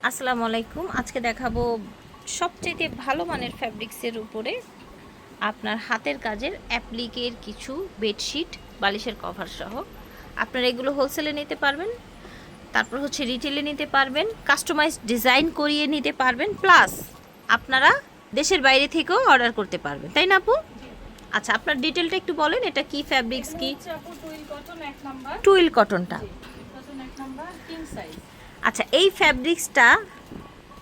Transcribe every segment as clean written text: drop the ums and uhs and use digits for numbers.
আসসালামু আলাইকুম। আজকে দেখাবো সবচেয়ে ভালো মানের ফ্যাব্রিক্সের উপরে আপনার হাতের কাজের অ্যাপ্লিকের কিছু বেডশিট, বালিশের কভার সহ। আপনারা এগুলো হোলসেলে নিতে পারবেন, তারপর হচ্ছে রিটেলে নিতে পারবেন, কাস্টমাইজ ডিজাইন করিয়ে নিতে পারবেন, প্লাস আপনারা দেশের বাইরে থেকেও অর্ডার করতে পারবেন, তাই না আপু? আচ্ছা, আপনার ডিটেলটা একটু বলেন, এটা কি ফ্যাব্রিক্স, কি? টুইল কটনটা। আচ্ছা, এই ফ্যাব্রিক্সটা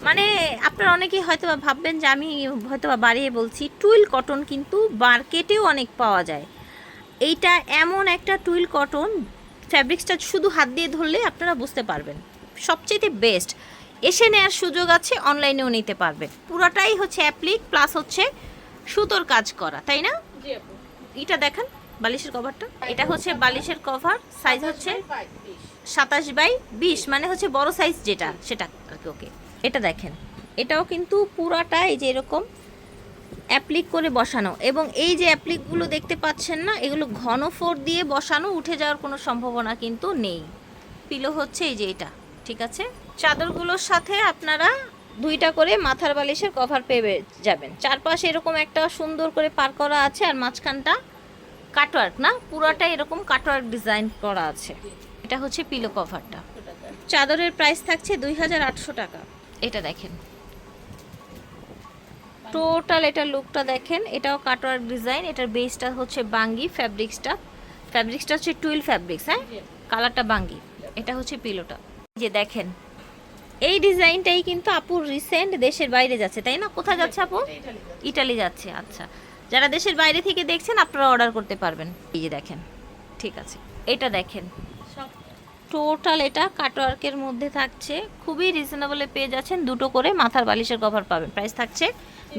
মানে আপনারা অনেকেই হয়তো ভাববেন যে আমি হয়তো বাড়িয়ে বলছি, টুইল কটন কিন্তু মার্কেটেও অনেক পাওয়া যায়। এইটা এমন একটা টুইল কটন, ফ্যাব্রিক্সটা শুধু হাত দিয়ে ধরলে আপনারা বুঝতে পারবেন, সবচেয়ে বেস্ট। এসে নেওয়ার সুযোগ আছে, অনলাইনেও নিতে পারবেন। পুরাটাই হচ্ছে অ্যাপ্লিক প্লাস হচ্ছে সুতোর কাজ করা, তাই না? এটা দেখেন বালিশের কভারটা, এটা হচ্ছে বালিশের কভার, সাইজ হচ্ছে 27x20, মানে হচ্ছে বড় সাইজ যেটা সেটা আর কি। ওকে, এটা দেখেন, এটাও কিন্তু পুরাটা এই যে এরকম অ্যাপ্লিক করে বসানো, এবং এই যে অ্যাপ্লিকগুলো দেখতে পাচ্ছেন না, এগুলো ঘন ফোর দিয়ে বসানো, উঠে যাওয়ার কোনো সম্ভাবনা কিন্তু নেই। পিলো হচ্ছে এই যে এটা, ঠিক আছে। চাদরগুলোর সাথে আপনারা 2টা করে মাথার বালিশের কভার পেয়ে যাবেন। চারপাশে এরকম একটা সুন্দর করে পার করা আছে, আর মাঝখানটা কাটওয়ার্ক না, পুরাটা এরকম কাটওয়ার্ক ডিজাইন করা আছে। এটা হচ্ছে পিলো কভারটা। চাদরের প্রাইস থাকছে 2800 টাকা। এটা দেখেন, টোটাল এটার লুকটা দেখেন, এটাও কাটওয়ার্ক ডিজাইন। এটার বেসটা হচ্ছে বাঙ্গি, ফ্যাব্রিক্সটা হচ্ছে টুইল ফ্যাব্রিক্স, হ্যাঁ, কালারটা বাঙ্গি। এটা হচ্ছে পিলোটা। যে দেখেন, এই ডিজাইনটাই কিন্তু আপুর রিসেন্ট দেশের বাইরে যাচ্ছে, তাই না? কোথায় যাচ্ছে আপু? ইটালি যাচ্ছে। আচ্ছা, যারা দেশের বাইরে থেকে দেখছেন আপনারা অর্ডার করতে পারবেন। এই যে দেখেন, ঠিক আছে। এটা দেখেন, টোটাল এটা কাটওয়ার্কের মধ্যে থাকছে, খুবই রিজনেবলে পেয়ে যাচ্ছেন। 2টো করে মাথার বালিশের কভার পাবেন, প্রাইস থাকছে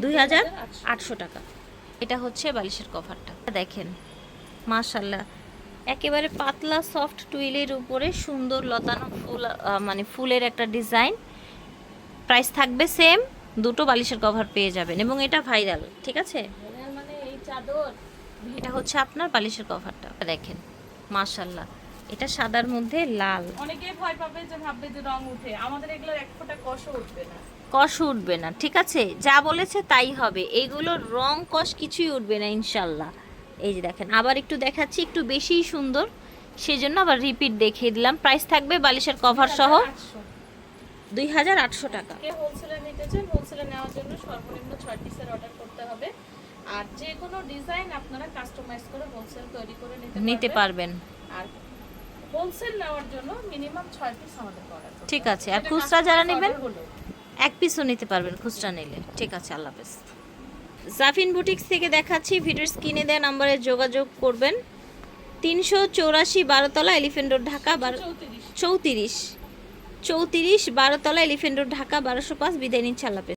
2800 টাকা। এটা হচ্ছে বালিশের কভারটা দেখেন, মাশাল্লাহ, একেবারে পাতলা সফট টুইলের উপরে সুন্দর লতানো ফুল, মানে ফুলের একটা ডিজাইন। প্রাইস থাকবে সেম, 2টো বালিশের কভার পেয়ে যাবেন, এবং এটা ভাইরাল, ঠিক আছে। মানে এই চাদর, এটা হচ্ছে আপনার বালিশের কভারটা দেখেন, মাশাল্লাহ, এটা সাদার মধ্যে লাল। অনেকে ভয় পাবে যে ভাববে যে রং উঠে, আমাদের এগুলোর এক ফোঁটা কষও উঠবে না। কষ উঠবে না, ঠিক আছে, যা বলেছে তাই হবে। এইগুলোর রং কষ কিছুই উঠবে না ইনশাল্লাহ। এই যে দেখেন, আবার একটু দেখাচ্ছি, একটু বেশিই সুন্দর, সেজন্য আবার রিপিট দেখিয়ে দিলাম। প্রাইস থাকবে বালিশের কভার সহ 2800 টাকা। কে হোলসেলে নিতে চান, হোলসেলে নেওয়ার জন্য সর্বনিম্ন 6 পিসের অর্ডার করতে হবে। আর যে কোনো ডিজাইন আপনারা কাস্টমাইজ করে হোলসেল তৈরি করে নিতে পারবেন। আর হোলসেল নেওয়ার জন্য মিনিমাম 6 পিস আমাদের অর্ডার করতে হবে, ঠিক আছে। আর খুচরা যারা নেবেন 1 পিসও নিতে পারবেন খুচরা নিলে, ঠিক আছে। আল্লাহ হাফেজ। জাফিন বুটিক্স থেকে দেখাচ্ছি, ভিডিওর স্ক্রিনে দেওয়া নম্বরে যোগাযোগ করবেন। 384 12তলা, এলিফ্যান্ট রোড, ঢাকা 34 12তলা, এলিফ্যান্ট রোড, ঢাকা 1205। বিদায় নিচ্ছি, আল্লাহ হাফেজ।